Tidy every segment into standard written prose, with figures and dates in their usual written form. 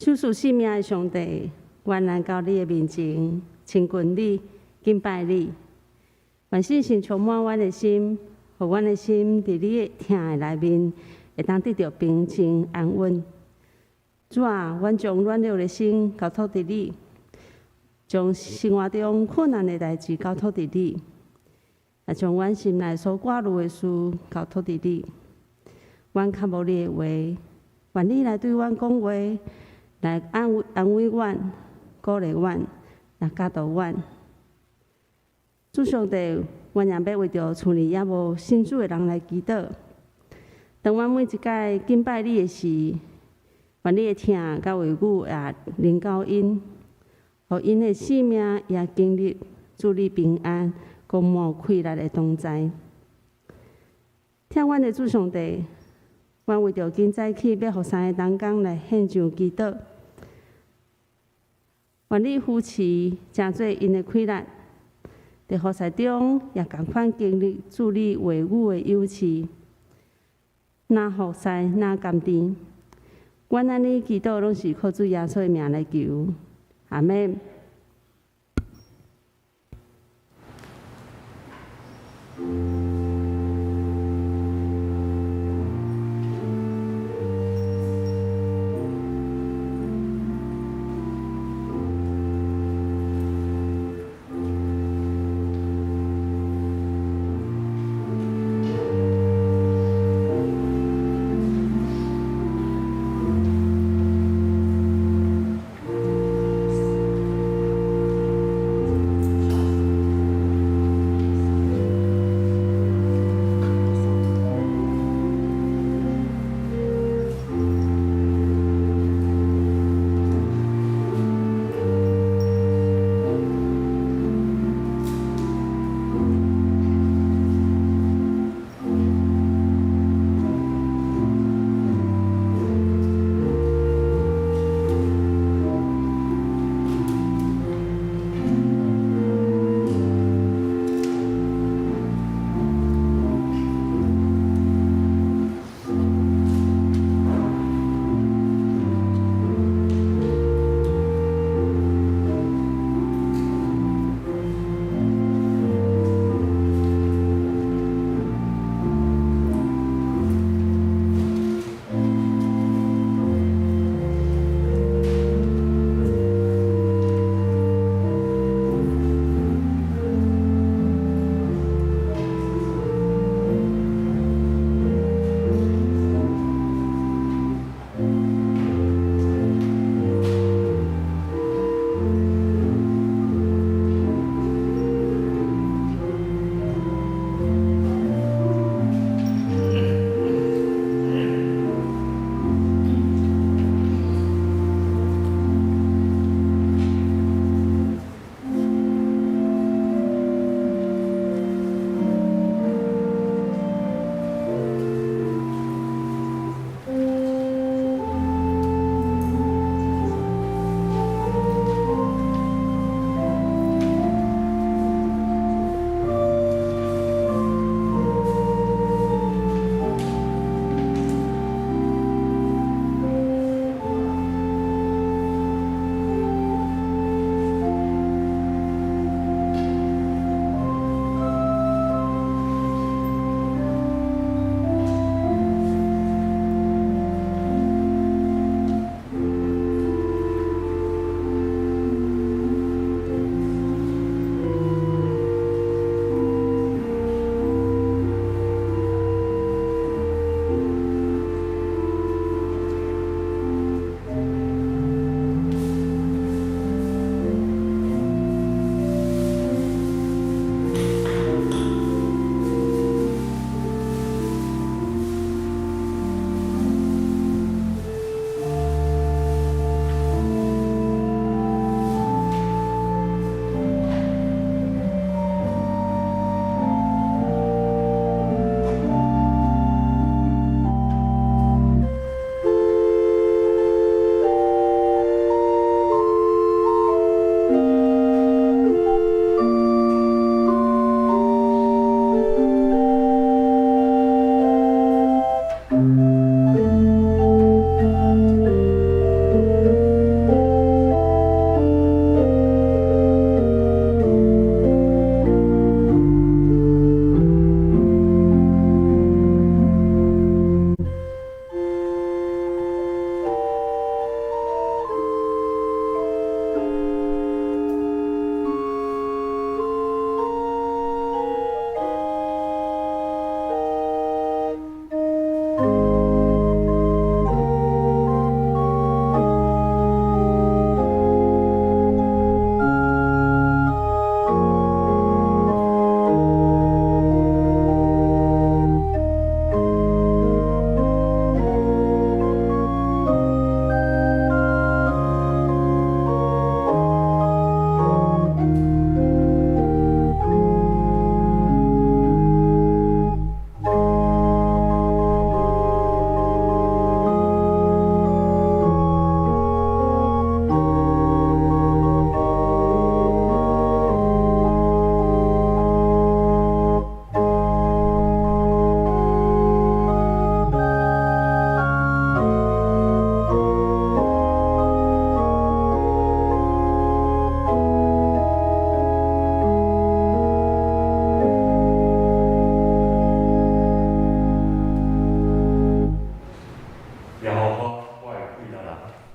救赎性命的上帝，愿来到你的面前，亲近你，敬拜你。愿信心充满阮的心，互阮的心伫你的听的内面，会当得到平静安稳。主啊，阮将软弱的心交托伫你，将生活中困难的代志交托伫你，也将阮心内所挂虑的事交托伫你。阮较无你的话，愿你来对阮讲话。来安慰阮、鼓励阮、来教导阮。主上帝，阮也要为着厝里也无信主的人来祈祷。当阮每一摆敬拜你的时，愿你的听甲话语也临到因，互因的性命也经历主你平安、公满快乐的同在。听阮的主上帝，阮为着今早起要互三个同工来献上祈祷。愿你扶持，成做因的快乐，在服侍中也共款经历主你话语的优赐，哪服侍哪甘甜。阮安尼祈祷，拢是靠主耶稣的名来求，阿门。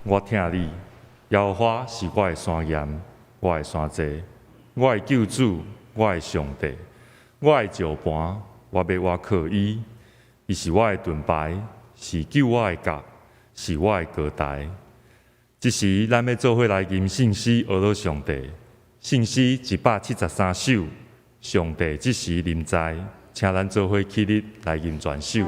我听你。耶和华是我的山岩，我的山寨，我的救主，我的上帝，我的石盘，我要我靠伊。伊是我的盾牌，是救我的角，是我的高台。这时，咱要做伙来吟圣诗，学到上帝。圣诗173首，上帝这时临在，请咱做伙起立来吟全首。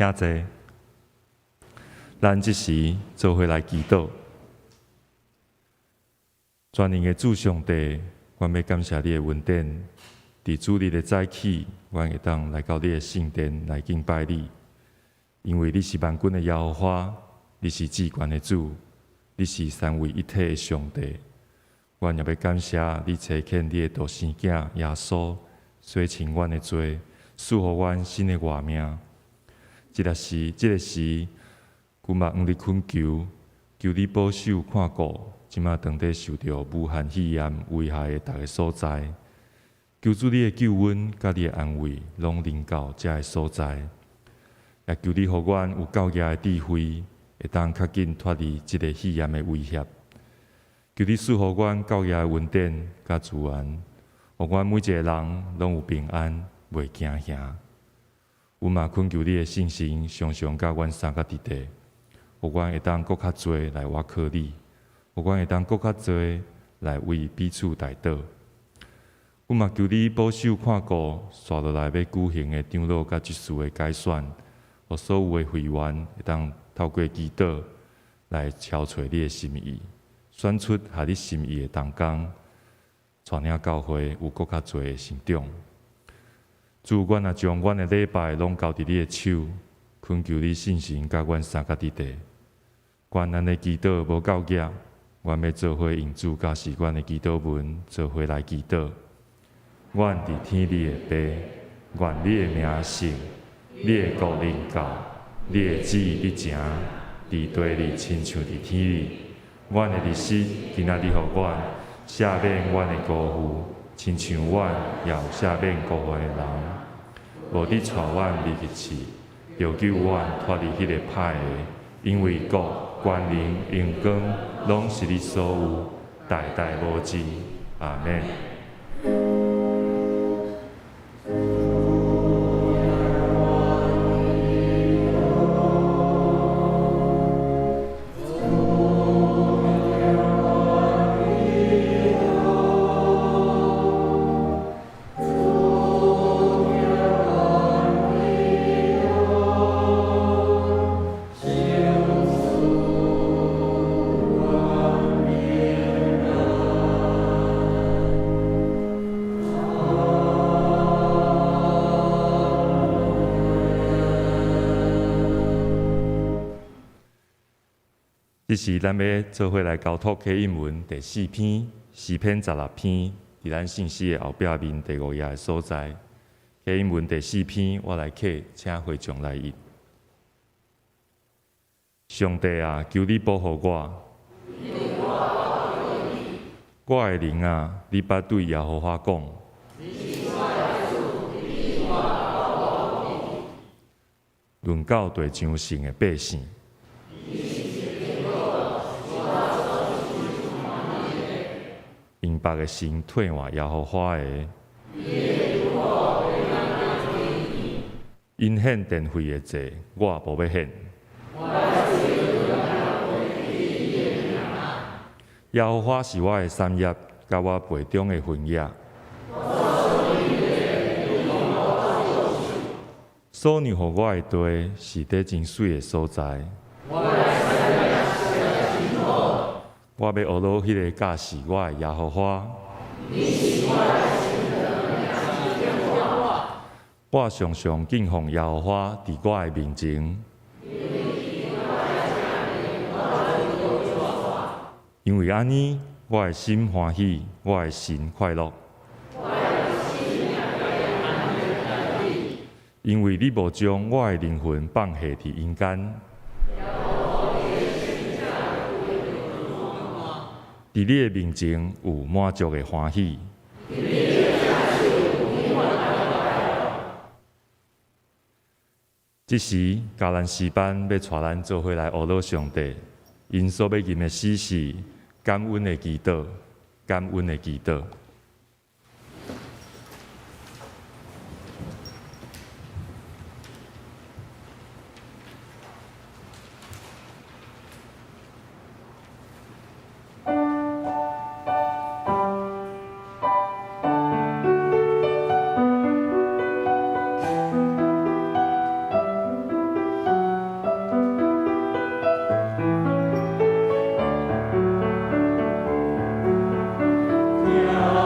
请坐，咱即时做伙来祈祷。全能的主上帝，阮要感谢你的恩典，伫主日的早起，阮会当来到你的圣殿来敬拜你，因为你是万军的耶和华，你是至高的主，你是三位一体的上帝。阮也要感谢你差遣你的独生囝耶稣，洗清阮的罪，赐予阮新的活命。这个时，阮嘛向你恳求，求你保守看顾，即马当地受到武汉肺炎危害的逐个所在。求主你的救恩，甲你的安慰，拢临到遮个所在。也求你，互阮有够额的智慧，会当较紧脱离即个肺炎的威胁。求你赐予阮够额的恩典甲资源，互阮每一个人拢有平安，袂惊吓。阮嘛恳求你的信心，常常甲阮三个伫地，互阮会当搁较侪来倚靠你，互阮会当搁较侪来为彼此代祷。阮嘛求你保守看顾接落来要举行的长老甲执事的改选，互所有的会员会当透过祈祷来敲找你的心意，选出合你心意的同工，带领教会有搁较侪的成长。主，阮也将阮的礼拜拢交伫你的手，恳求你信心甲阮三角伫地。阮安尼祈祷无够额，阮要做伙用主教示阮的祈祷文，做伙来祈祷。阮伫天你的爸，愿你的名圣，你的国临到，你的旨意必成，伫地里亲像伫天里。阮的日子今仔日互阮赦免阮的辜负，亲像阮也有赦免辜负的人。无你带阮入去试，就救阮脱离迄个歹的，因为国、权能、荣光，拢是你所有，代代无尽。阿门。这是咱要做伙来交托启应文第4篇，诗篇16篇，伫咱信息的后壁面第5页的所在。启应文第4篇，我来刻，请会众来译。上帝啊，求你保护我。我的灵啊，你捌对耶和华讲。论到地上神的百姓。因别个神退换耶和华的，因献电费的罪，我无要献。耶和华是我的产业，甲我杯中的分野。所让互我的地是伫真水的所在。我要学落迄个教示我的耶和华。我常常敬奉耶和华伫我的面前，因为安尼，我的心欢喜，我的心快乐。因为你无将我的灵魂放下伫阴间。伫你的面前有满足的欢喜。这时，教咱诗班要带咱做伙来学乐上帝，因所要吟的诗是感恩的祈祷，感恩的祈祷。Yeah.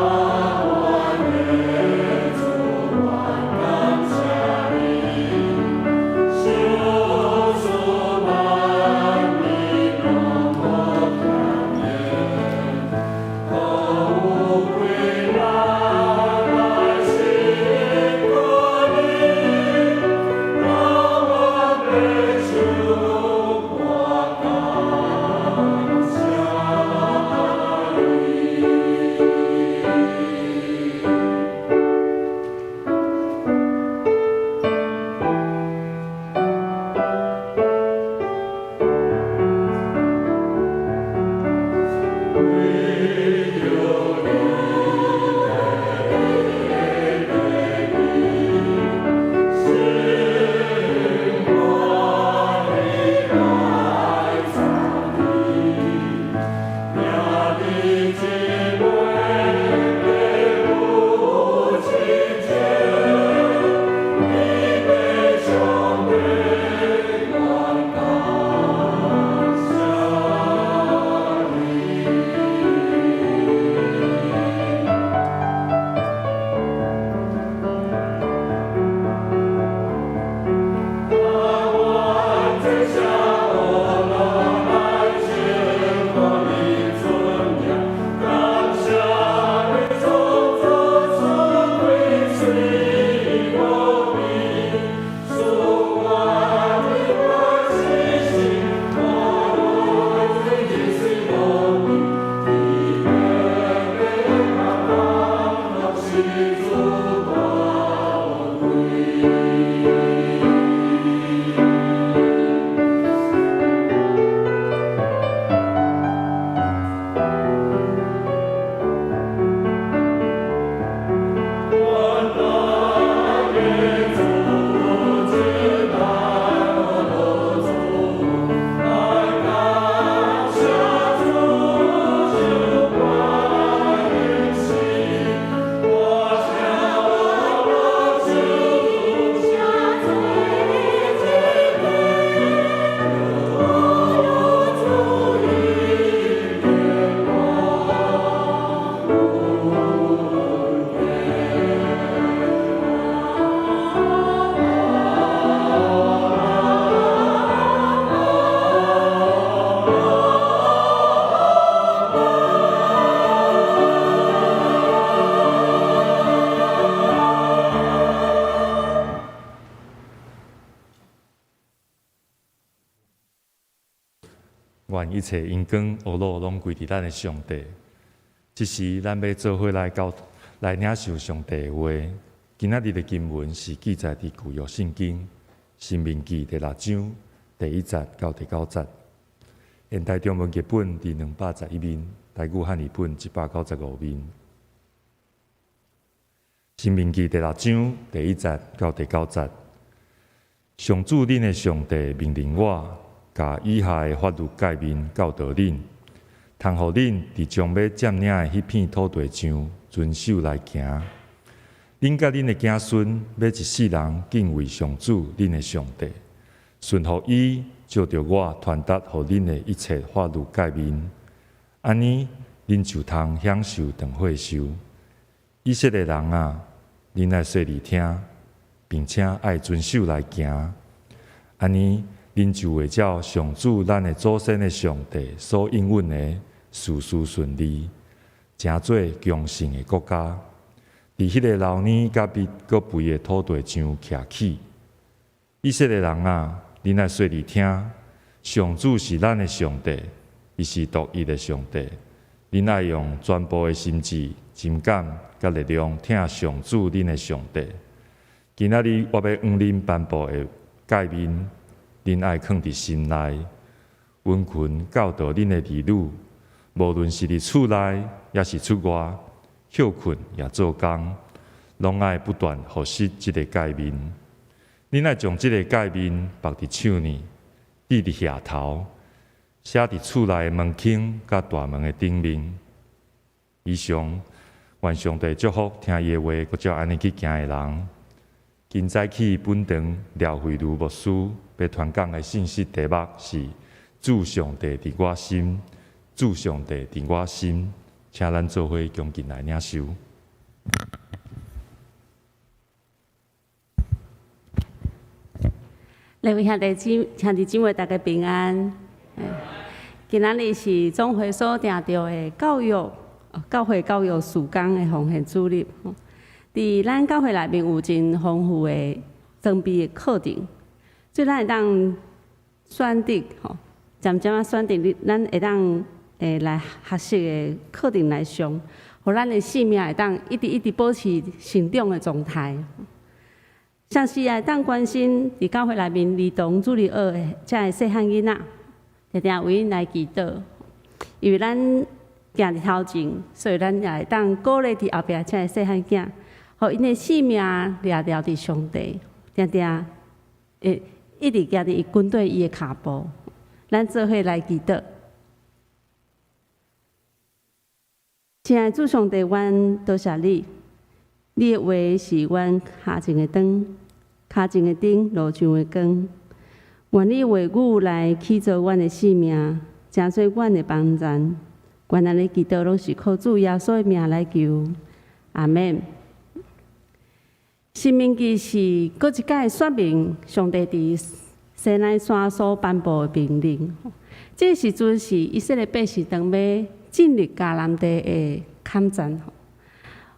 愿一切因光、恶乐拢归伫咱的上帝。即时，咱要做伙来领受上帝的话。今仔日的经文是记载伫旧约圣经《申命记》第6章第1节到第9节。现代中文译本伫211面，台语汉译本195面。《申命记》第6章第1节到第9节。上主恁的上帝命令我，甲以下的法律诫命教导恁，通互恁伫将要占领的迄片土地上遵守来行。恁甲恁的子孙要一世人敬畏上主恁的上帝，顺服伊，照着我传达互恁的一切法律诫命，安尼恁就通享受长岁寿。以色列人啊，恁爱细耳听，并且爱遵守来行，安尼恁就会照上主咱的祖先的上帝所应允的，事事顺利，成做强盛的国家。伫迄个老年甲必搁肥的土地上徛起。以色列人啊，恁爱细耳听，上主是咱的上帝，伊是独一的上帝。恁爱用全部的心智、情感甲力量听上主恁的上帝。今仔日我要向恁颁布的诫命，恁爱藏伫心内，温群教导恁的儿女，无论是伫厝内，也是出外。休困也做工，拢爱不断学习即个诫命。恁爱将即个诫命绑伫手呢，戴伫额头，写伫厝内的门框甲大门的顶面。以上，愿上帝祝福听伊的话，搁照安尼去行的人。今早起本堂廖慧茹牧师要传讲的信息题目是“主上帝伫我心，主上帝伫我心”。请咱做伙恭敬来领受。各位兄弟姊妹，大家平安。今仔日是总会所定着的教会教育事工的奉献主日。伫咱教会内面有真丰富的装备的课程，所以咱会当选择渐渐选择咱会当来学习的课程来上，互咱的性命会当一直保持成长的状态。像是会当关心伫教会内面儿童主日学的遮个细汉囡仔，定定为因来祈祷，因为咱行伫头前，所以咱也会当鼓励伫后壁遮个细汉囝，互因的性命掠牢伫上帝，定定一直行伫伊跟对伊的脚步。咱做伙来祈祷。亲爱的主上帝，阮多谢你，你的话是阮脚前的灯，脚前的灯，路上的光。愿你话语来起造阮的性命，成做阮的帮助。愿咱的祈祷拢是靠主耶稣的名来求，阿免。申命记是搁一届说明上帝伫西奈山所颁布的命令。这个时阵是以色列百姓当要进入迦南地的坎站，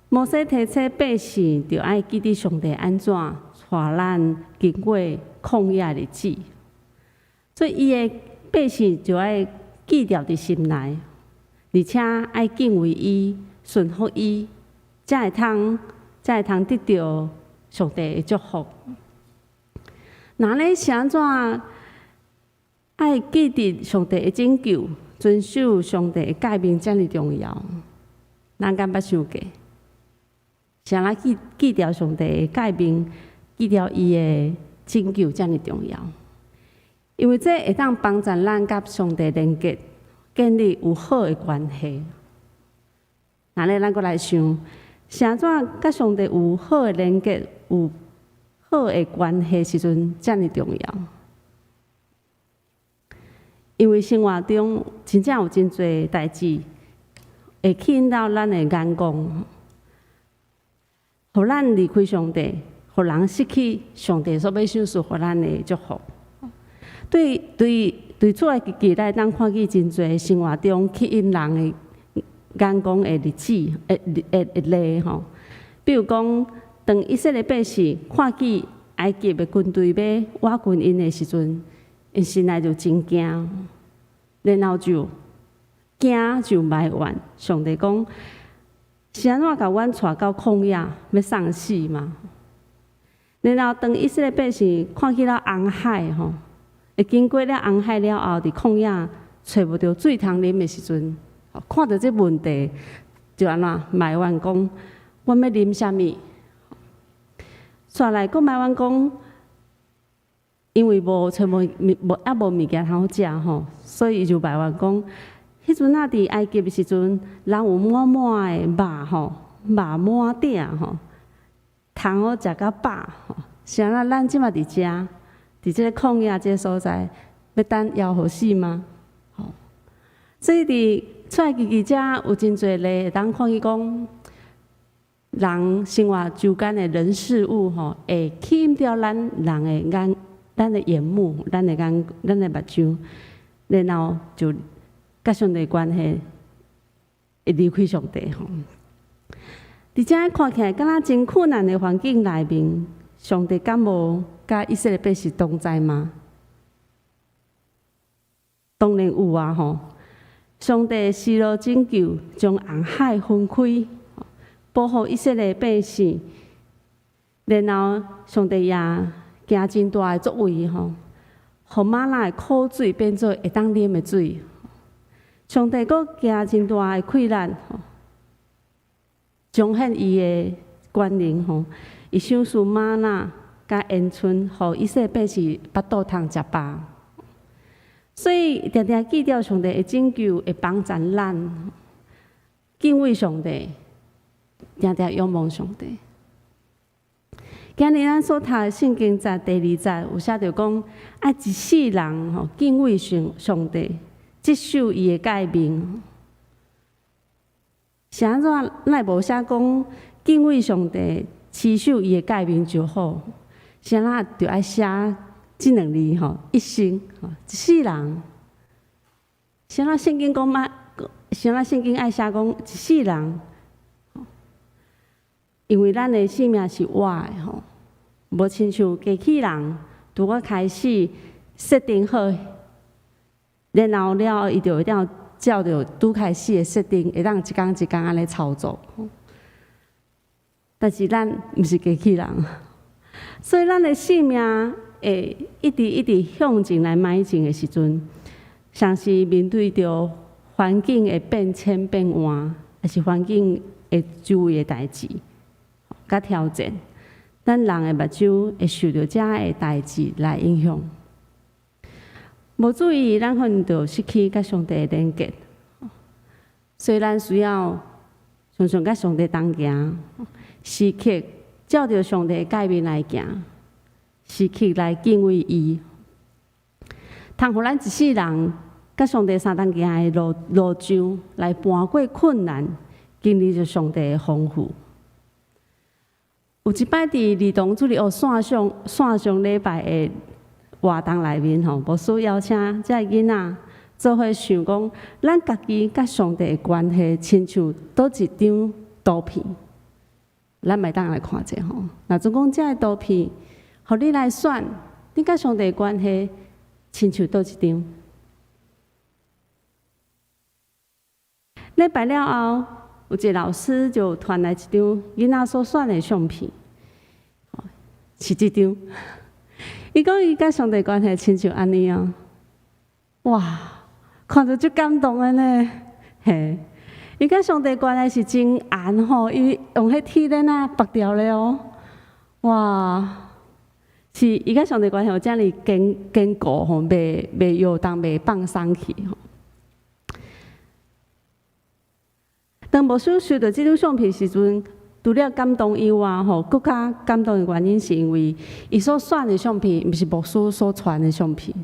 摩西提醒百姓，就爱记得上帝安怎带咱经过旷野日子，所以伊的百姓就爱记牢伫心内，而且爱敬畏伊、顺服伊，才会通得到上帝的祝福。那咧是安怎爱记得上帝的拯救？遵守上帝的诫命遮尔重要，咱敢捌想过？谁来记牢上帝的诫命，记牢伊的拯救遮尔重要？因为这会当帮助咱甲上帝连结，建立有好的关系。那咧，咱阁来想，谁怎甲上帝有好的连结，有好的关系时阵遮尔重要？因为生活中真正有真侪代志会吸引到咱的眼光，互咱离开上帝，互人失去上帝所要赏赐互咱的祝福。对厝的记来，当看见真侪生活中吸引人的眼光的日子的例吼，比如讲，当以色列百姓看见埃及的军队要挖军因的时阵，因心内就真惊，然后就惊就埋怨上帝讲，是安怎甲阮带到旷野，要送死嘛？然后当以色列百姓看起了红海吼，会经过了红海了后，伫旷野找无到水通啉的时阵，看到这问题，就安怎埋怨讲，阮要啉啥物？煞来佫埋怨讲，因为无物件通食吼，所以伊就埋怨讲，迄阵仔伫埃及的时阵，人有满满的肉吼，肉满鼎吼。通好食到饱吼，是安那咱即马伫遮，伫即个旷野即个所在，要等枵好死吗？吼，所以伫出埃及记遮有真侪例会当看去讲，人生活周间的人事物吼，会吸引到咱人的眼、咱的眼目、咱的眼、咱的目睭，然后就甲上帝关系会离开上帝吼。伫遮看起来，敢若真困难的环境内面，上帝敢无甲以色列百姓同在吗？当然有啊！吼，上帝施路拯救，将红海分开，保护以色列百姓。然后上帝也行真大的作为，吼，互玛纳的苦水变做会当啉的水。上帝阁行真大的困难，吼。彰显伊的权能吼，伊赏赐玛纳甲烟春，互以色列百姓巴肚通食饱。所以常常记着上帝的拯救，会帮助咱敬畏上帝，常常仰望上帝。今日咱所读的圣经在第2节有写着讲，爱一世人吼敬畏上帝，接受伊的诫命。是安怎？咱无写讲敬畏上帝，持守伊的诫命就好。是安怎就爱写这2字吼，一生吼，一世人。是安怎圣经讲嘛？是安怎圣经爱写讲一世人？因为咱的性命是活的吼，无亲像机器人，拄我开始设定好，然后了伊就会当。照着拄开始的设定，会当一工一工安尼操作。但是咱毋是机器人，所以咱的性命会一直向前来迈进的时阵，像是面对着环境的变迁变换，还是环境的周围的代志，甲挑战，咱人的目睭会受到遮的代志来影响。无注意，咱可能就失去甲上帝的连结，所以咱需要常常甲上帝同行，时刻照着上帝的诫命来行，时刻来敬畏伊，通互咱一世人甲上帝相同行的路上来搬过困难，经历着上帝的丰富。有一摆伫儿童主日学线上礼拜的活动内面吼，牧师邀请遮囡仔做伙想讲，咱家己甲上帝的关系，亲像倒一张图片，咱咪当来看者吼。若总讲遮个图片，互你来选，你甲上帝的关系，亲像倒一张。礼拜了后，有一个老师就传来一张囡仔所选的相片，是这张。伊讲伊甲上帝关系亲像安尼啊，哇，看着就感动的呢，嘿，伊甲上帝关系是真红吼，伊用迄铁链啊绑掉了哦，哇，是伊甲上帝关系有遮尔坚固吼，袂摇动，袂放松去吼。当牧师收到这张相片时阵，除了感动以外，吼，更加感动的原因是因为伊所选的相片，毋是牧师所传的相片。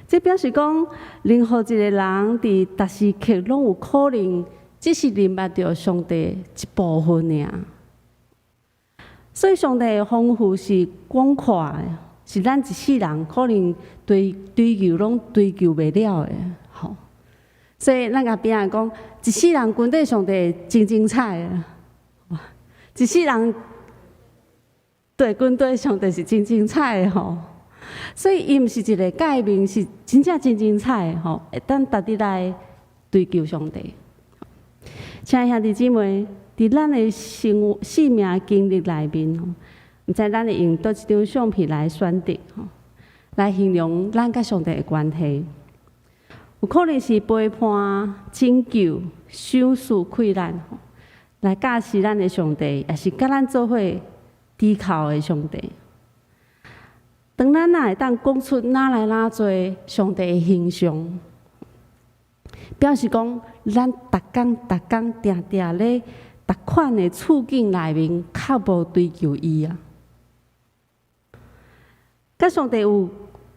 这表示讲，任何一个人伫逐时刻拢有可能，只是明白着上帝一部分尔。所以，上帝的丰富是广阔的，是咱一世人可能追求拢追求袂了的，吼。所以，咱甲别人讲，一世人跟对上帝真精彩的。一世人对军队上帝是真精彩的吼，所以伊毋是一个界面，是真正真精彩的吼，会当值得来追求上帝。亲爱兄弟姊妹，伫咱的生命经历内面吼，毋知咱会用倒一张相片来选择吼，来形容咱甲上帝的关系。有可能是陪伴、拯救、赏赐、困难吼，来教示咱的上帝，也是甲咱做伙依靠的上帝。当咱哪会当讲出哪来哪侪上帝的形象，表示讲咱逐工定咧，逐款的处境内面，较无追求伊啊。甲上帝有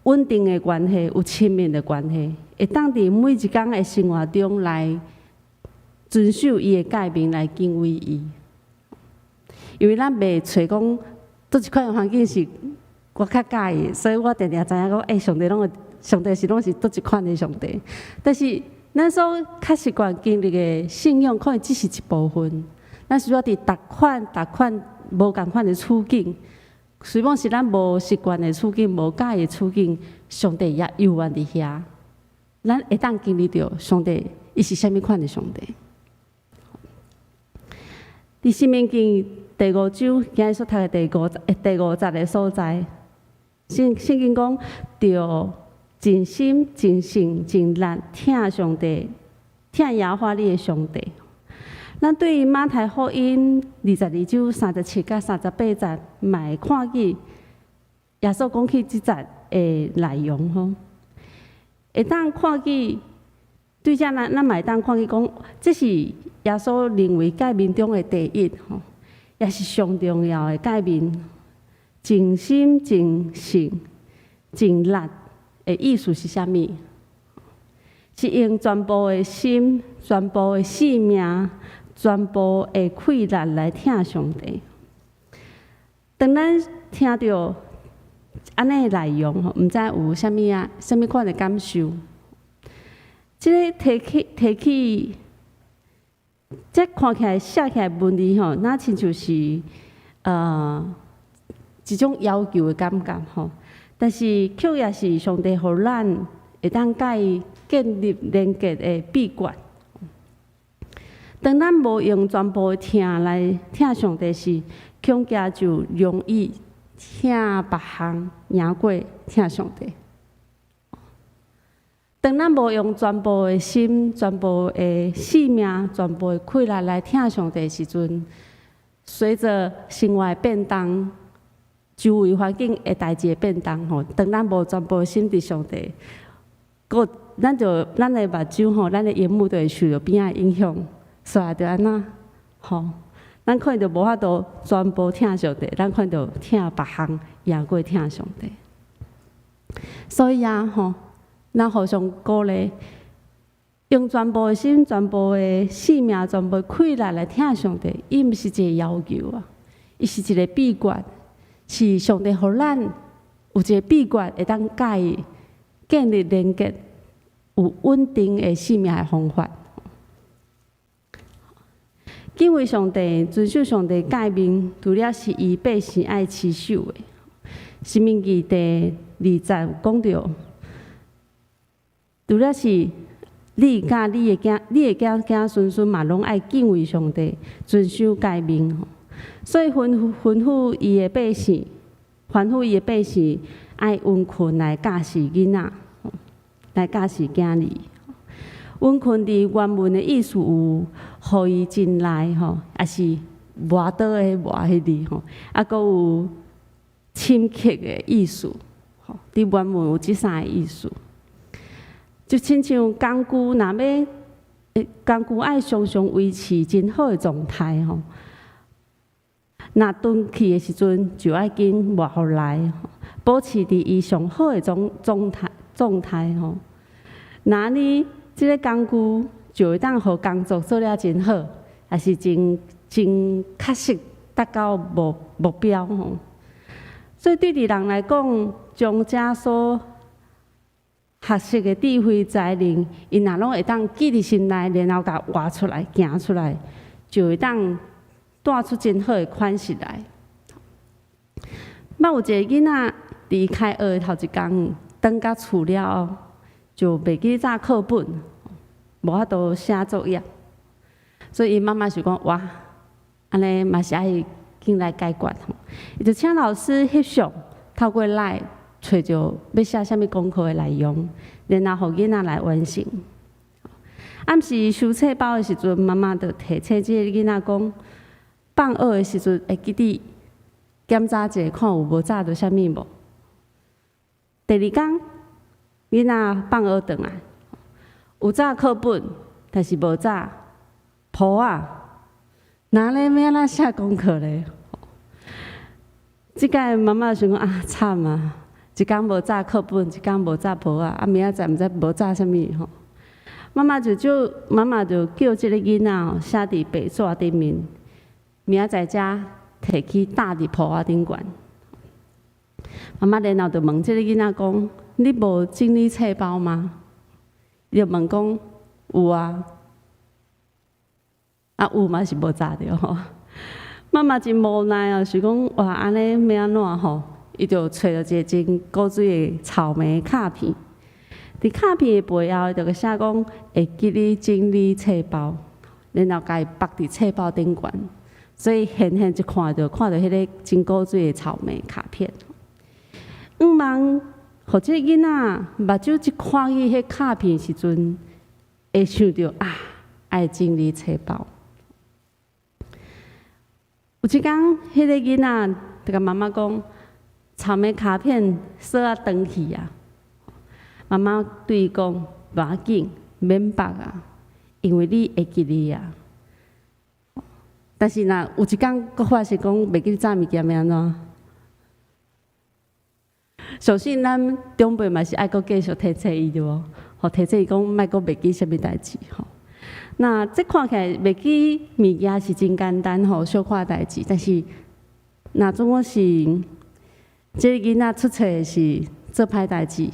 稳定的关系，有亲密的关系，会当伫每一工的生活中来遵守伊的诫命，来敬畏伊。因为咱袂找讲倒一款的环境是我较介意，所以我定定知影讲，上帝拢是倒一款的上帝。但是咱所较习惯经历的信仰，可能只是一部分。咱需要伫逐款无共款的处境，虽然是咱无习惯的处境、无介意的处境，上帝也永远伫遐。咱会当经历到上帝，伊是啥物款的上帝？伫《申命记》第5章，今日所读的第50个所在，圣经讲，着尽心、尽性、尽力听上帝，听耶和华你的上帝。咱对于马太福音22章37到38节，嘛会看见耶稣讲起即节的内容吼，会当看见。对遮咱嘛会当看见讲，这是耶稣认为诫命中的第一吼，也是上重要的诫命。尽心、尽性、尽力的意思是啥物？是用全部的心、全部的性命、全部的气力来听上帝。当咱听到安尼的内容吼，毋知有啥物款的感受？即个提起，这看起来写起来文字吼，那亲像是一种要求的感觉吼。但是却也是上帝互咱会当甲伊建立连结的秘诀。当咱无用全部的听来听上帝时，恐惊就容易听别项赢过听上帝。当咱无用全部的心、全部的性命、全部的气力来听上帝的时阵，随着生活的变动、周围环境的代志的变动吼，当咱无全部的心伫上帝，咱的目睭吼，咱的眼目就会受到边仔影响，所以就安那吼，咱可能就无法度全部听上帝，咱可能就听别项赢过听上帝。所以啊吼。咱互相鼓励，用全部的心、全部的性命、全部的气力来听上帝。伊毋是一个要求啊，伊是一个秘诀，是上帝互咱有一个秘诀，会当甲伊建立连结，有稳定的性命的方法。敬畏上帝、遵守上帝诫命，除了是伊百姓爱持守的。申命记第20讲到。除了是你甲你的子孙嘛，拢爱敬畏上帝，遵守诫命吼。所以吩咐伊的百姓，爱温困来教示囡仔，来教示囝儿。温困伫原文的意思有，互伊进来吼，也是磨刀的磨迄字吼，啊，阁有深刻的意思吼。伫原文有即3个意思。就亲像工具，工具爱常常维持真好的状态吼。若断去的时阵，就爱紧抹互来，保持伫伊上好的状态吼。那你即个工具就会当互工作做了真好，也是真确实达到目标吼。所以对伫人来讲，将这所学习的智慧才能，因若拢会当记伫心内，然后甲活出来、行出来，就会当带出真好的款式来。捌有一个囡仔，伫开学的头一工，返到厝了后，就袂记早课本，无法度写作业，所以伊妈妈就讲哇，安尼嘛是爱紧来解决吼。伊就请老师翕相，透过来找着要写啥物功课的内容，然后互囡仔来完成。暗时收册包的时阵，妈妈就提醒即个囡仔讲，放学的时阵会记得检查者看有无炸着啥物无。第二天，囡仔放学转来，有炸课本，但是无炸簿啊，哪咧要安怎写功课咧？即个妈妈想讲啊，惨啊！一天无炸课本，一天无炸簿啊，明仔载毋知无炸啥物吼。妈妈就叫即个囡仔吼写伫白纸顶面，明仔载才摕去搭伫簿仔顶悬。妈妈然后就问即个囡仔讲：“你无整理册包吗？”伊就问讲：“有啊。”啊有嘛是无炸着吼。妈妈真无奈啊，是讲哇安尼要安怎吼？伊就找到一个真古锥的草莓卡片。伫卡片的背后，就个写讲会记你整理册包，然后甲伊绑伫册包顶悬，所以现一看到迄个真古锥的草莓卡片。望，互即个囡仔目睭一看去迄卡片时阵，会想到啊，爱整理册包。有一天，迄个囡仔就甲妈妈讲，草莓卡片锁啊断去啊。妈妈对伊讲：“无要紧，免绑啊，因为你会记哩啊。”但是若有一天，佫发现讲袂记炸物件要安怎？相信咱长辈嘛是爱佫继续提醒伊对无？吼，提醒伊讲，莫佫袂记啥物代志吼。那这看起来袂记物件是真简单吼，小可代志，但是若总共是这个囡仔出册是做歹代志。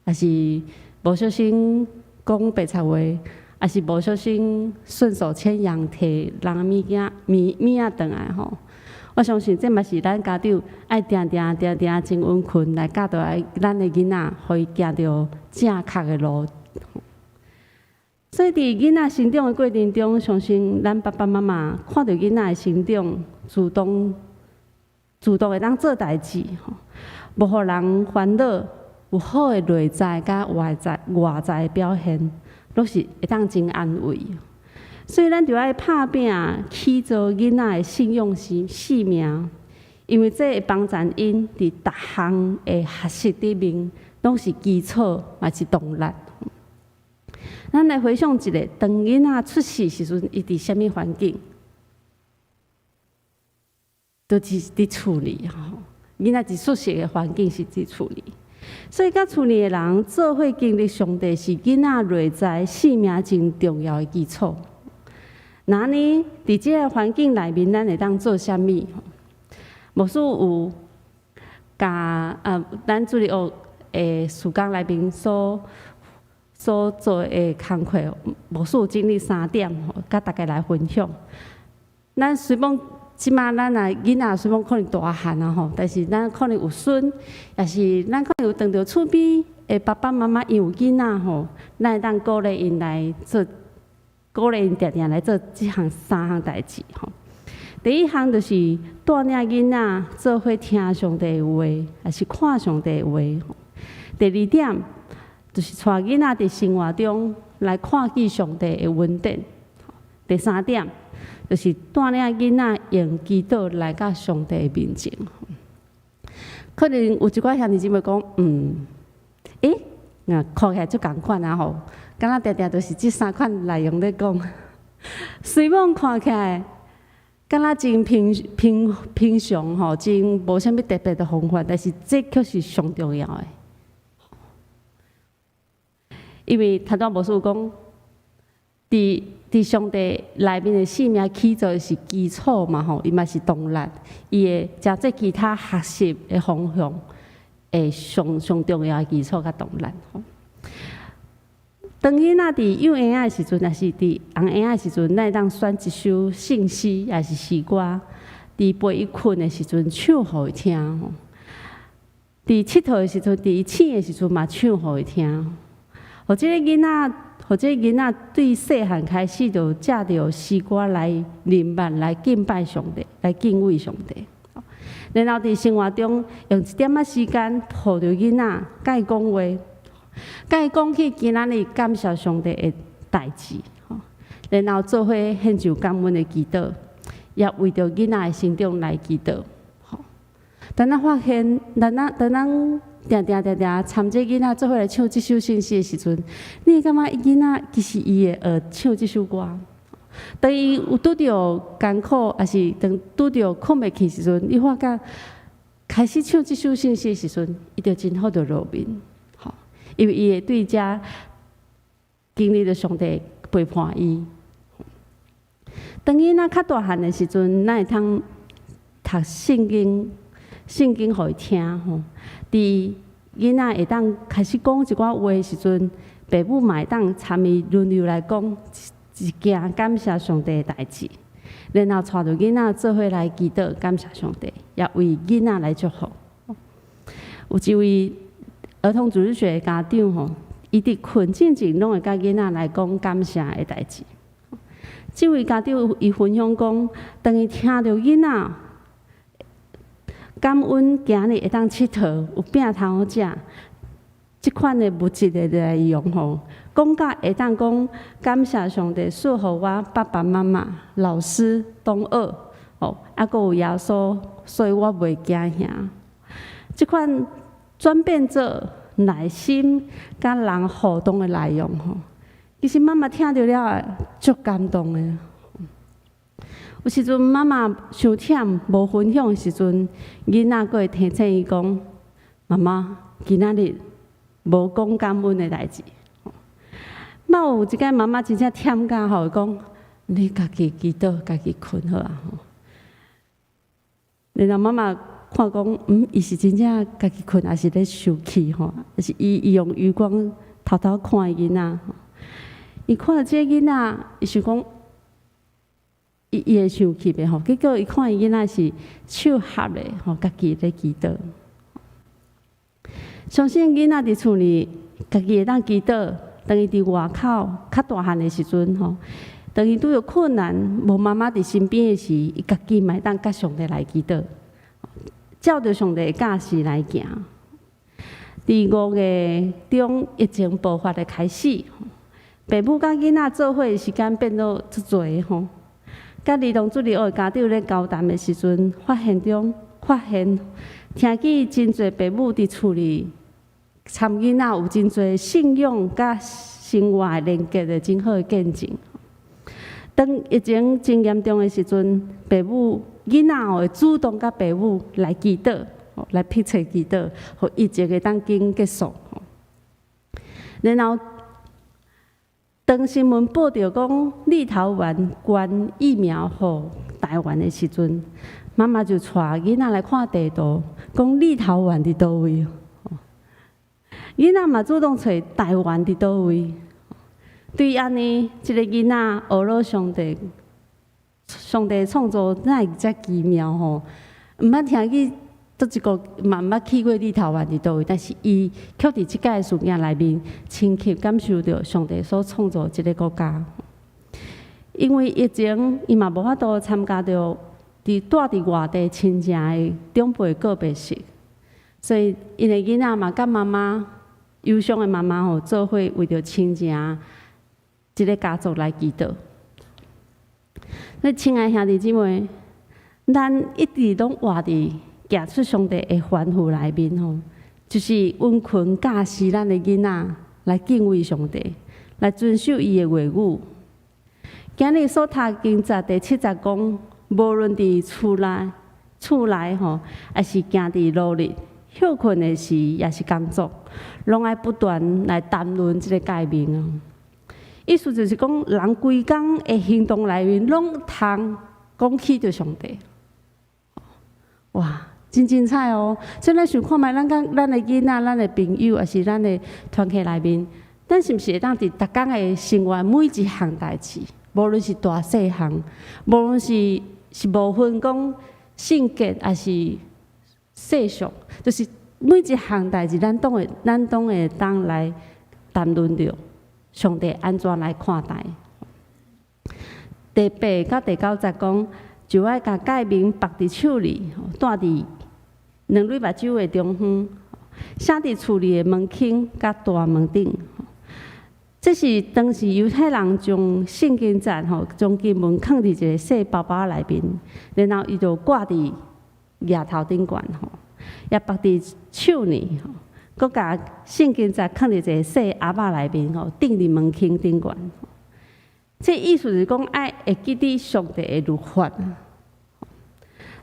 还是无小心讲白贼话，还是无小心顺手牵羊摕人物件物仔转来吼。我相信这嘛是咱家长爱定真温困来教导咱的囡仔，互伊行着正确的路。所以伫囡仔成长的过程中，相信咱爸爸妈妈看到囡仔的成长，主动会当做代志吼，无互人烦恼。有好的内在甲外在的表现，都是会当真安慰。所以咱就爱拍拼，起造囡仔的信用性命，因为这会帮助因伫逐项的学习顶面，拢是基础，嘛是动力。咱来回想一下，当囡仔出世时阵，伊伫什么环境？都是伫厝里吼。囡仔伫出世的环境是伫厝里。所以，甲厝里的人做伙经历上帝是囡仔内在性命真重要的基础。那呢，伫即个环境内面，咱会当做啥物？牧师有甲咱主日学的事工内面所做的工课，牧师有整理3点，甲大家来分享。咱虽讲即马咱囡仔虽讲可能大汉啊吼，但是咱可能有孙，也是咱可能有当着厝边的爸爸妈妈因有囡仔吼，咱会当鼓励因来做，鼓励因定定来做3项代志吼。第一项就是带领囡仔做伙听上帝的话，还是看上帝的话。第二点就是带囡仔伫生活中来看见上帝的恩典。第三点。就是带领囡仔用祈祷来到上帝的面前。可能有一寡兄弟姊妹讲，看起来足共款啊吼，敢若定定都是即3款内容咧讲。虽然看起来敢若真平常吼，真无啥物特别的方法，但是这却是上重要的。因为头拄牧师有讲，伫上帝内面的性命起造是基础嘛吼，伊嘛是动力，伊会加做其他学习的方向，上重要的基础甲动力吼。当囡仔伫幼婴仔的时阵，也是伫红婴仔的时阵，咱会当选一首圣诗，也是诗歌，伫陪伊困的时阵唱互伊听吼。伫伫佚佗的时阵，伫伊醒的时阵嘛唱互伊听。互即个囡仔对细汉开始就借着诗歌来认捌、来敬拜上帝、来敬畏上帝。然后伫生活中用一点仔时间抱着囡仔，甲伊讲话，甲伊讲起今仔日感谢上帝的代志。然后做伙献上感恩的祈祷，也为着囡仔的成长来祈祷。当咱发现，当咱定参这囡仔做伙来唱这首圣诗的时阵，你会感觉囡仔其实伊会学唱这首歌。当伊有拄着艰苦，还是当拄着困袂去时阵，伊发觉开始唱这首圣诗的时阵，伊就真好着落面。因为伊会对遮经历着上帝陪伴伊。当囡仔较大汉的时阵，咱会通读圣经互伊听吼。伫囡仔会当开始讲一寡话的时阵，爸母嘛会当参与轮流来讲一件感谢上帝的代志，然后带着囡仔做伙来祈祷感谢上帝，也为囡仔来祝福。有一位儿童主日学的家长吼，伊伫困之前拢会甲囡仔来讲感谢的代志。这位家长伊分享讲，当伊听到囡仔感恩今日会当佚佗，有饼通好食，即款的物质的内容吼，讲甲会当讲感谢上帝赐予我爸爸妈妈、老师、同学，哦，还佫有耶稣，所以我袂惊吓。即款转变做耐心甲人互动的内容吼，其实妈妈听到了足感动的。有时阵妈妈伤忝无分享的时阵，囡仔佫会提醒伊讲：妈妈，今仔日无讲感恩的代志。嘛有一间妈妈真正忝甲吼，讲你家己祈祷，家己困好啊。然后妈妈看讲，伊是真正家己困，还是咧受气吼？还是伊用余光偷偷看伊囡仔？伊看到这个囡仔，伊想讲。伊会生气袂吼？结果伊看伊囡仔是手合的吼，家己咧祈祷。相信囡仔伫厝里，家己会当祈祷。当伊伫外口较大汉的时阵吼，当伊拄着困难，无妈妈伫身边的时，伊家己嘛会当甲上帝来祈祷，照着上帝的教示来行。伫5月中疫情爆发的开始，爸母甲囡仔做伙的时间变到足侪吼。甲儿童主日学家长咧交谈的时阵，发现听见真侪爸母伫厝里参囡仔有真侪信仰甲生活的连结的真好的见证。当疫情真严重的时阵，爸母囡仔会主动甲爸母来祈祷，来辟切祈祷，互疫情会当紧结束。然后。当新闻报道讲立陶宛捐疫苗互台湾的时阵，妈妈就带囡仔来看地图，讲立陶宛伫倒位。囡仔嘛主动找台湾伫倒位。对安尼，一个囡仔学了上帝创造哪会遮奇妙吼？毋捌听去。倒一个嘛毋捌去过立陶宛伫倒位，但是伊却伫即届事件内面，深刻感受到上帝所创造即个国家。因为疫情，伊嘛无法度参加到住伫外地亲情的长辈告别式，所以因的囡仔嘛甲妈妈忧伤的妈妈吼做伙为着亲情即个家族来祈祷。所以亲爱兄弟姊妹，咱一直拢活伫。行出上帝的吩咐内面吼，就是温群教示咱的囡仔来敬畏上帝，来遵守伊的话语。今日所读经节第7节讲，无论伫厝内吼，还是行伫路里，休困的时也是工作，拢爱不断来谈论即个诫命哦。意思就是讲，人规工的行动内面，拢通讲起着上帝。哇！真精彩哦！所以咱想看觅咱的囡仔、咱的朋友，还是咱的团体内面，咱是毋是会当伫逐工的生活每一项代志，无论是大细项，无论是无分讲性格还是世俗，就是每一项代志，咱都会当来谈论着上帝安怎来看待。第8到第9节讲，就爱甲界面绑伫手里，带伫2蕊目睭的中央，写伫厝里的门厅甲大门顶。这是当时犹太人将圣经节将经文放伫一个细包包内面，然后伊就挂伫额头顶悬也绑伫手里搁甲圣经节放伫一个细盒仔内面钉伫门厅顶悬。这意思是讲爱会记得上帝的律法。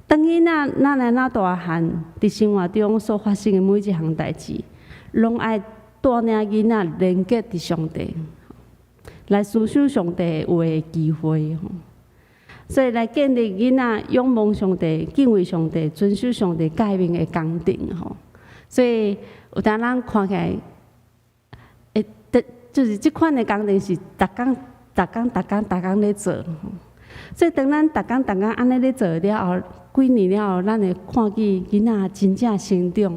当囡仔咱来那大汉，伫生活中所发生的每一项代志，拢爱带领囡仔连接伫上帝，来思想上帝话的机会。所以来建立囡仔仰望上帝、敬畏上帝、遵守上帝诫命的工程。所以有当咱看起来，就是即款的工程是逐工咧做。所以当咱逐工安尼咧做了后，几年了后，咱会看见囡仔真正成长，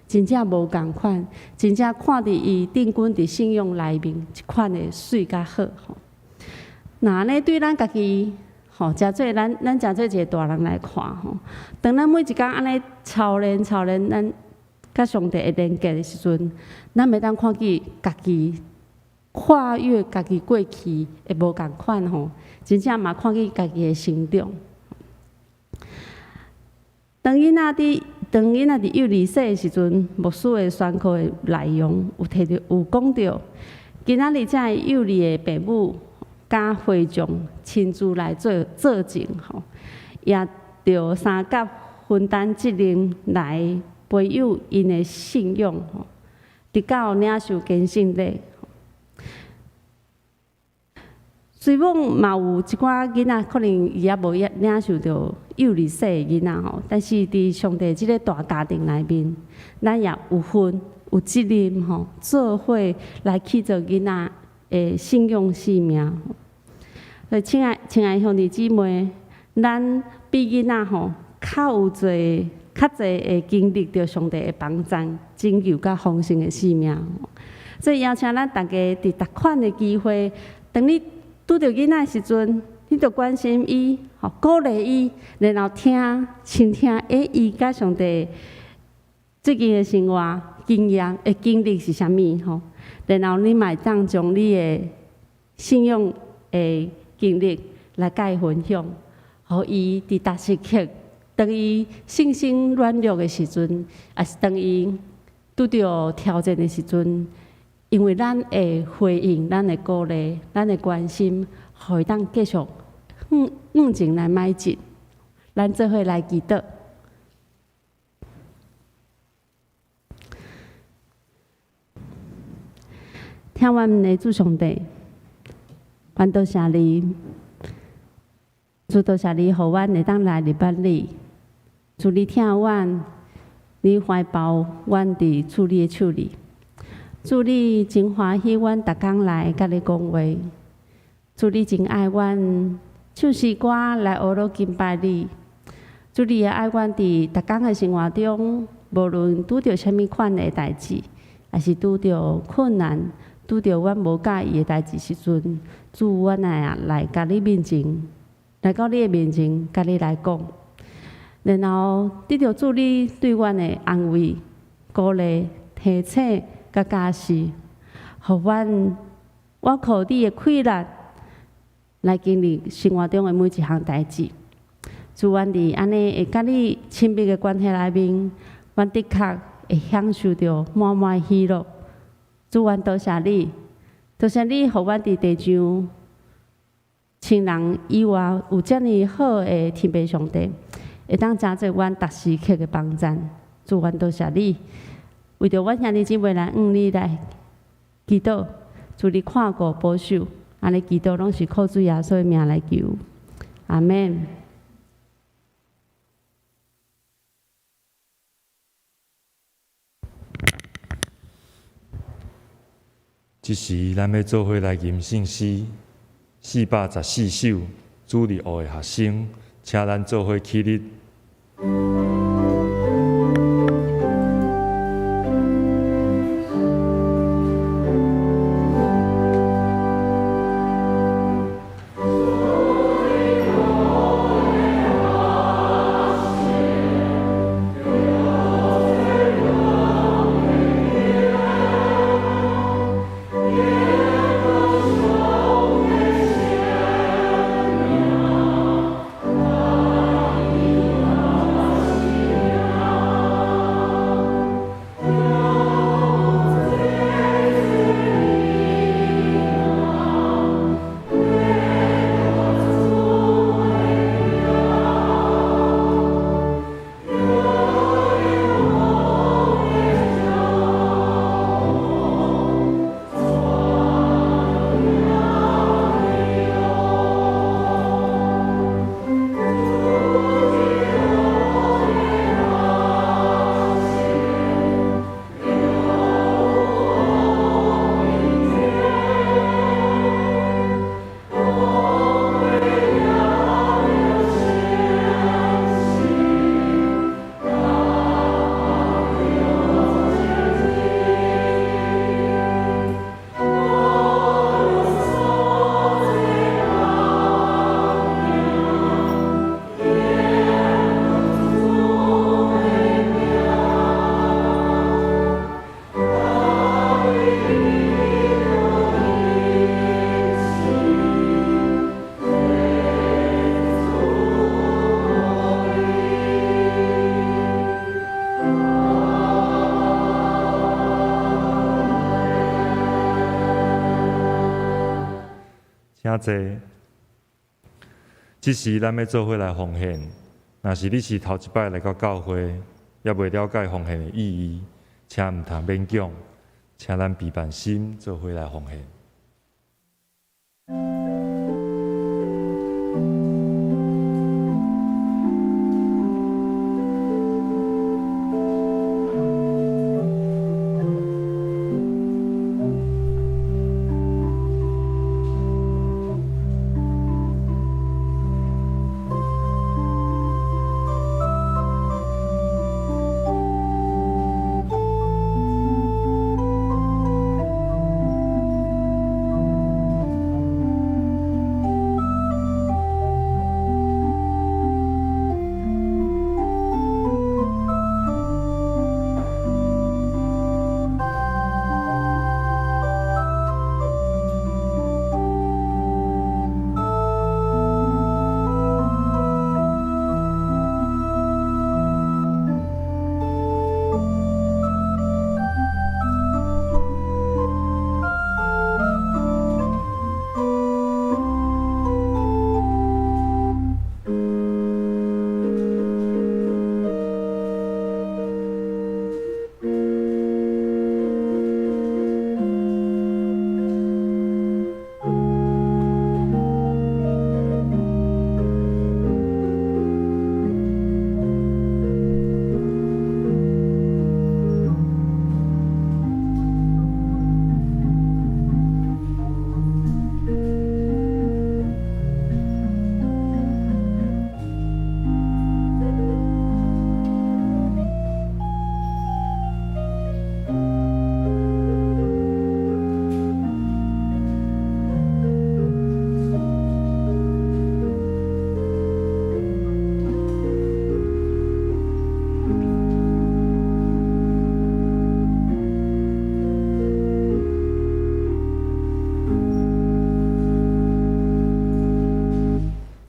真正无共款，真正看伫伊定根伫信仰内面一款的水甲好。那安尼对咱家己，诚做咱诚做一个大人来看当咱每一工安尼操练，咱甲上帝会连接的时阵，咱会当看见家己。跨越家己过去会无共款真正嘛看见家己的成长。当囡仔伫幼儿园的时阵，牧师的宣课的内容有讲到，今仔日才幼儿的父母甲会众亲自来做证也着三甲分担责任来培养因的信仰直到领受坚信礼。虽然嘛有一寡囡仔可能伊也无领受到幼儿园的囡仔但是伫上帝即个大家庭内面，咱也有份有责任做伙来去做囡仔的信仰使命。所以亲爱兄弟姊妹，咱比囡仔较侪会经历着上帝的帮助、拯救甲丰盛的使命。所以邀请咱大家伫逐款的机会，当你拄着囡仔的时阵，你着关心伊，鼓励伊，然后倾听伊甲上帝最近的生活经验、经历是啥物然后你嘛会当将你的信仰的经历来甲伊分享，互伊伫逐时刻，当伊信心软弱的时阵，也是当伊拄着挑战的时阵。因为咱会回应，咱会鼓励，咱会关心，互伊当继续向前来迈进。咱做伙来祈祷。听阮的主上帝，阮多谢你，主多谢你，互阮会当来入捌你。主你听阮，你怀抱阮伫主你的手里。主你真欢喜，阮逐工来甲你讲话。主你真爱阮，唱诗歌来学罗敬拜你。主你也爱阮伫逐工的生活中，无论拄着啥物款的代志，也是拄着困难、拄着阮无介意的代志时阵，主阮也来甲你面前，来到你的面前，甲你来讲。然后得到主你对阮的安慰、鼓励、提醒。甲加持，互我靠你的气力来经历生活中的每一项代志。主阮伫安尼会甲你亲密的关系内面，阮的确会享受到满满喜乐。主阮多谢你，多谢你，互阮伫地上亲人以外有遮尔好的天父上帝，会当真做阮逐时刻的帮助。主阮多谢你。为着阮兄弟姊妹来你来祈祷，主你看顾保守，安尼祈祷拢是靠主耶稣的名来求，阿门。即时咱要做伙来吟圣诗414首，主日学的学生，请咱做伙起立。请坐。即时咱要做伙来奉献。若是你是头一摆来到教会，也袂了解奉献的意义，请毋通勉强，请咱备办心做伙来奉献。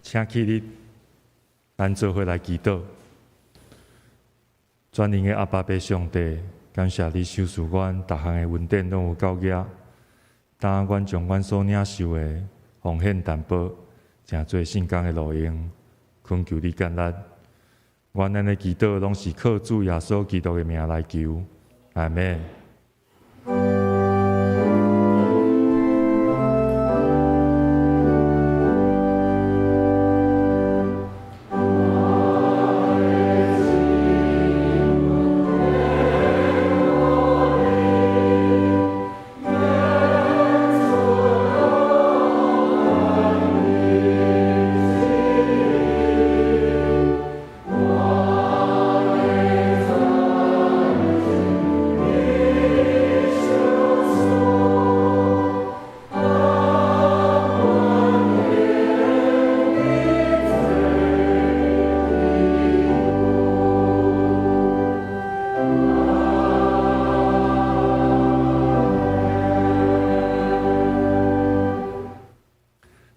请起立，咱做伙来祈祷。全能的阿爸爸上帝，感谢你收赐阮逐项的恩典拢有够额。当阮将阮所领受的奉献担保，诚做圣工的路用，恳求你干咱。阮咱的祈祷拢是靠主耶稣基督的名来求，阿门。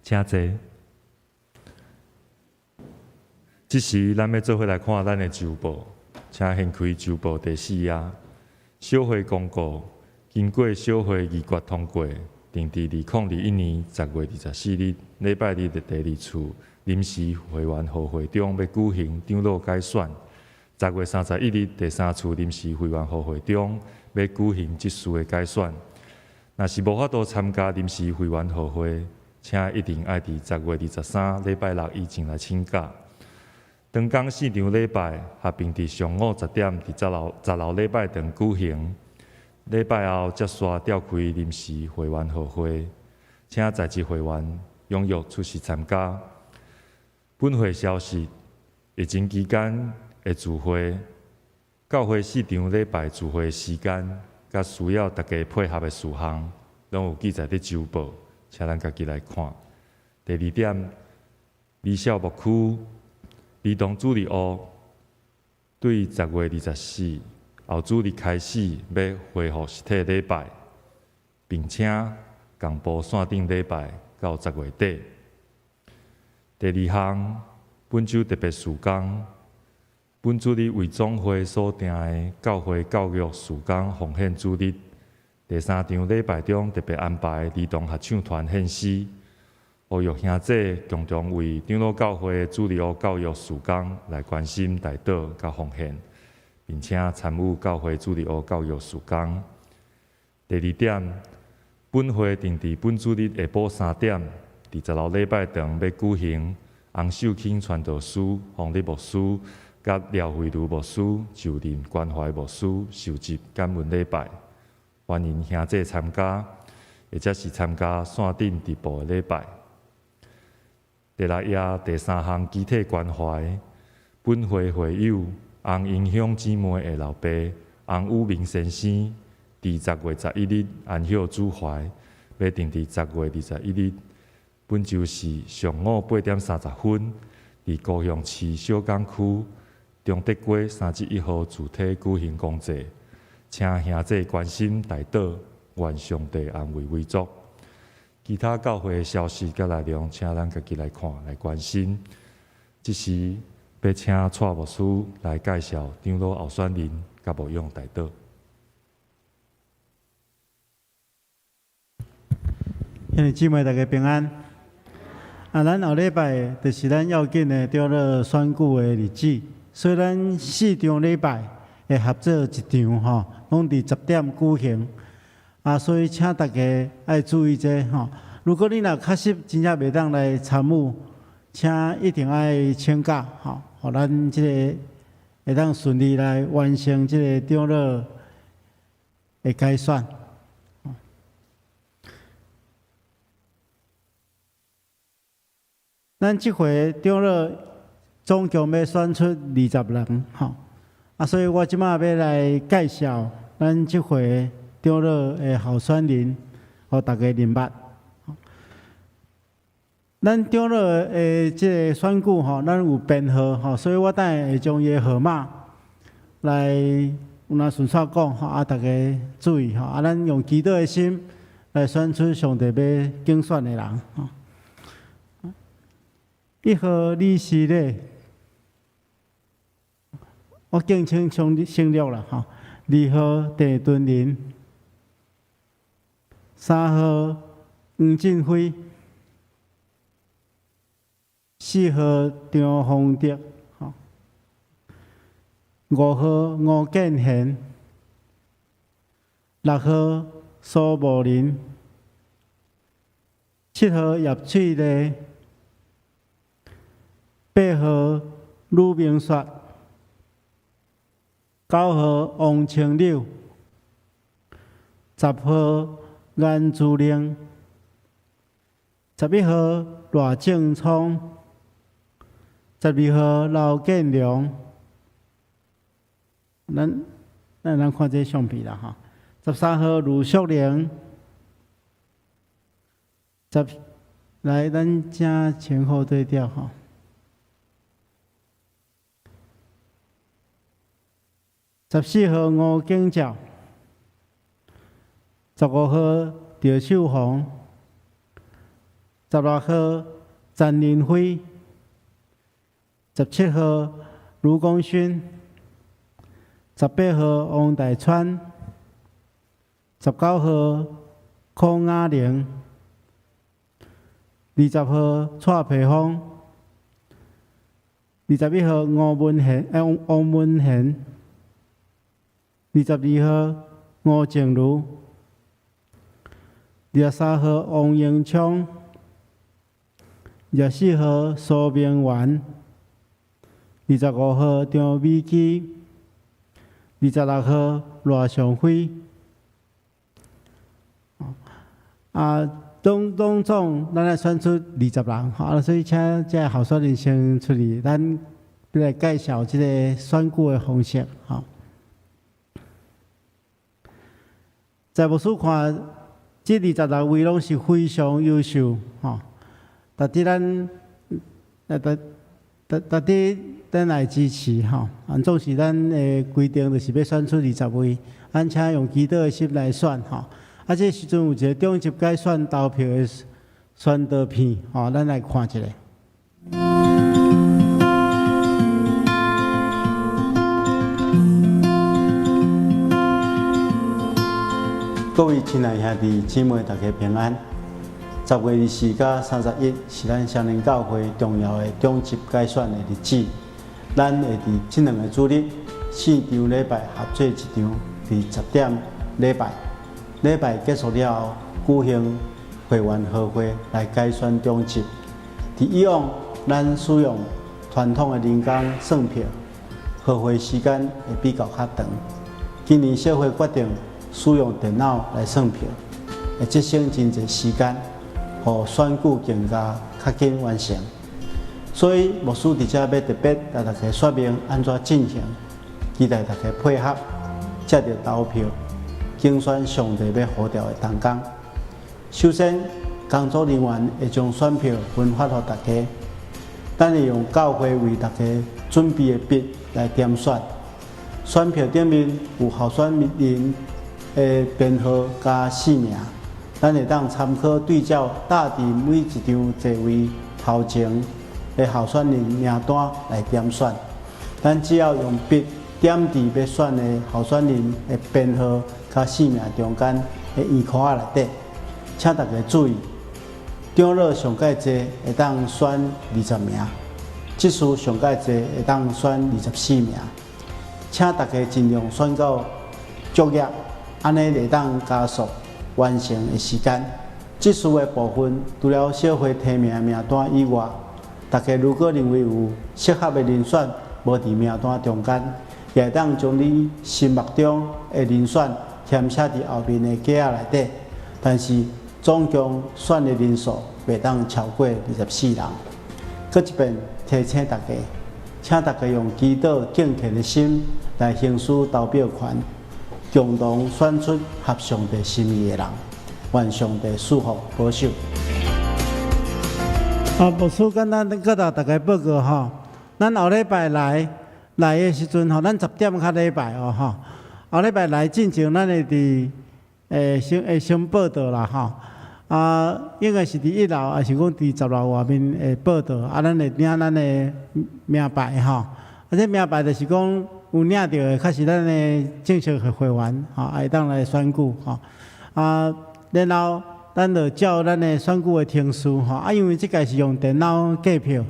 请坐。即时，咱要做伙来看咱的周报，请掀开周报第4页。小会公告经过小会议决通过，定伫2021年10月24日礼拜日的第2次临时会员会会中要举行长老改选。10月31日第3次临时会员会会中要举行执事的改选。若是无法度参加临时会员会，请一定爱伫10月23礼拜6以前来请假。当讲4场礼拜合并伫上午10点伫10楼礼拜堂举行。礼拜后接续召开临时会员会，请在职会员踊跃出席参加。本会消息：疫情期间的聚会，教会4场礼拜聚会时间，甲需要大家配合的事项，拢有记载伫周报。请咱家己来看。第2点，李小牧区儿童主日学对10月24后主日开始要恢复实体礼拜，并且公布线顶礼拜到10月底。第2项，本周特别事工，本主日为总会所定的教会教育事工奉献主日。第3场礼拜中特别安排儿童合唱团献诗，呼吁兄弟共同为长老教会的主日学教育事工来关心代祷甲奉献，并且参与教会主日学教育事工。第二点，本会定伫本主日下晡3点，伫10楼礼拜堂要举行洪秀卿传道师、洪立牧师甲廖慧茹牧师就任关怀牧师受职感恩礼拜，欢迎兄弟参加，或者是参加线顶直播的礼拜。第六夜第3项集体关怀，本会会友洪英雄姊妹的老爸洪武明先生，伫10月11日安歇主怀，要定伫10月21日，本周四上午8点30分，伫高雄市小港区中德街31号主体举行公祭，请兄弟关心代祷，愿上帝安慰为主。其他教会的消息甲内容，请咱家己来看、来关心。即时要请蔡牧师来介绍长老候选人甲牧养代祷。兄弟姊妹，大家平安。咱后礼拜就是咱要紧的长老选举的日子，所以咱4场礼拜会合做一场吼，拢伫10点举行。所以请大家爱注意这吼。如果你若确实真正袂当来参与，请一定爱请假吼，互咱即个会当顺利来完成即个长老的改选。咱即回长老总共要选出20人吼，所以我即马要来介绍咱即回长老的候选人，互大家明白。咱长老的即个选举吼，咱有编号吼，所以我等下会将伊的号码来有若顺续讲吼，大家注意吼，咱用祈祷的心来选出上帝要竞选的人吼。1号李思礼，我简称省略啦吼。2号郑敦仁，3号黄振辉，4号张宏德，吼，5号吴建贤，6号苏慕林，7号叶翠丽，8号吕明雪，9号王清柳，10号颜志玲，11号赖正聪，12号刘建良，咱看这相片啦哈。13号卢淑玲，来咱正前后对调哈。14号吴景照，15号赵秀红，16号詹林辉，17号卢光勋，18号王大川，19号柯雅玲，20号蔡培峰，21号王文贤，22号吴静茹，23号王英昌，24号苏明元，25号张美基，26号赖尚辉。总咱来选出20人，好，所以请这候选人先出嚟，咱来介绍这个选举的方式，好。在牧师看，这26位拢是非常优秀，吼。特地咱来支持，吼。总是咱的规定，就是要选出20位，咱请用祈祷的心来选，吼。这时阵有一个中级改选投票的选择片，吼，咱来看一下。各位亲爱兄弟姊妹，大家平安。10月24到31是咱双年教会重要的中级改选的日子。咱会伫这2个主日4场礼拜合做一场，伫10点礼拜。礼拜结束了后，举行会员合会来改选中级。以往咱使用传统的人工算票，合会时间会比较较长。今年社会决定使用电脑来算票，会节省真侪时间，互选举更加较紧完成。所以牧师伫遮要特别甲大家说明安怎进行，期待大家配合，接着投票，竞选上帝要呼召的同工。首先，工作人员会将选票分发给大家，咱会用教会为大家准备的笔来点选。选票顶面有候选人的编号加姓名，咱会当参考对照搭伫每一张座位头前的候选人名单来点选。咱只要用笔点伫要选的候选人的编号加姓名中间的圆圈仔内底。请大家注意，长老上界济会当选20名，执事上界济会当选24名。请大家尽量选到足额，安尼会当加速完成的时间。执事的部分，除了小会提名名单以外，大家如果认为有适合的人选无伫名单中间，也会当将你心目中的人选填写伫后面的格仔内底。但是总共选的人数袂当超过24人。搁一遍提醒大家，请大家用祈祷敬虔的心来行使投票权，共同选出合上帝心意的人。愿上帝赐福保守。牧师简单搁甲大家报告吼，咱后礼拜来的时阵吼，咱10点较礼拜哦吼，后礼拜来进前，咱会伫先报道啦吼。应该是伫1楼，还是讲伫10楼外面会报道。咱会领咱的名牌吼。这名牌就是讲有领到的，较是咱的正式的会员吼，会当来选举吼。然后咱就照咱的选举的程序吼。因为即个是用电脑计票，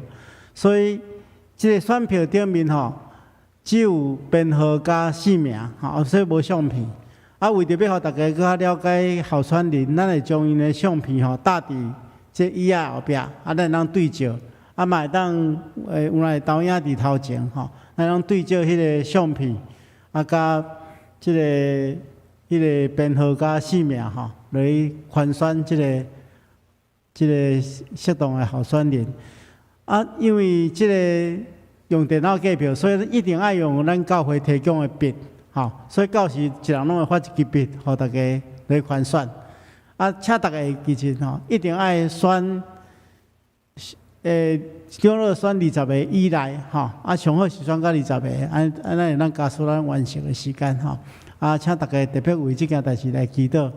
所以即个选票顶面吼只有编号加姓名吼，所以无相片。为着要互大家更较了解候选人，咱会将因的相片吼搭伫这椅仔后壁，咱会当对照，嘛会当有来投影伫头前吼，咱当对照迄个相片，加即个编号加姓名吼，来圈选即个适当的候选人。因为即个用电脑计票，所以一定要用咱教会提供的笔。所以到时一人拢会发一支笔，互大家来圈选。请大家记住吼，一定爱选长老选20个以内吼，上好是选到20个，安尼会当加速咱完成的时间吼。请大家特别为这件代志来祈祷，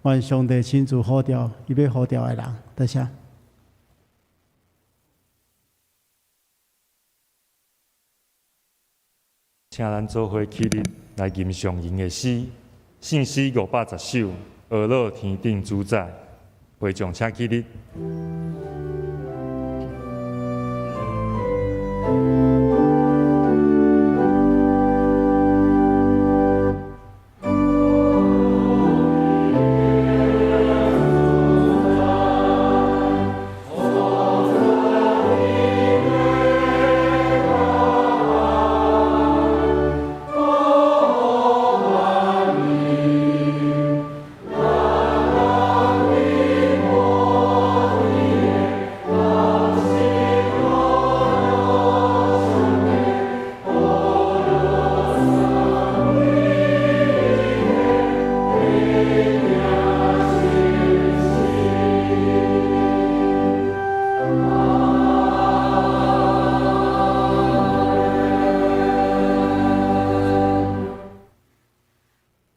愿上帝亲自呼召伊要呼召的人。多谢。请咱做伙起立来吟上吟的诗，圣诗510首，俄罗天顶主宰，会众请起立。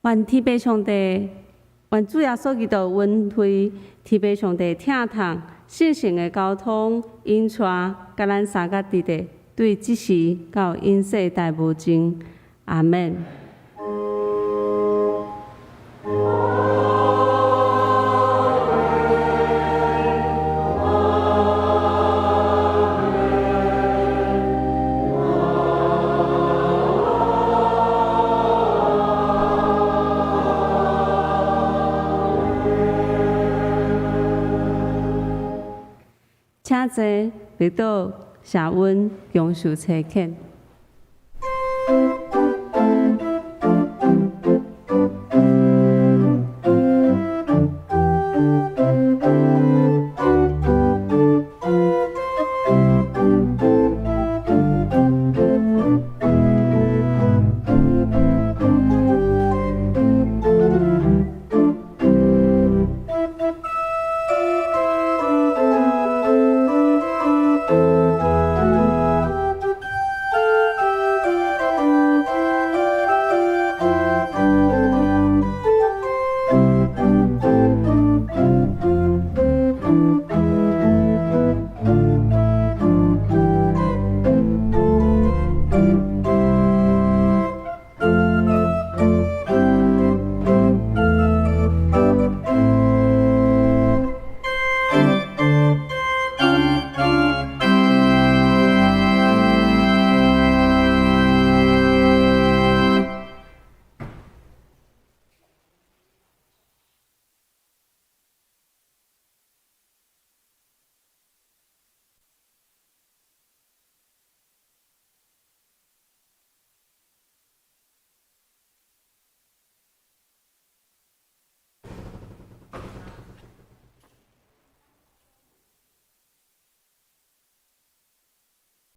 愿天父上帝，愿主耶稣基督允许天父上帝听从信心的交通，引带甲咱三甲弟弟对即时到永世代无尽。阿门。请坐，绿岛社温共受车客。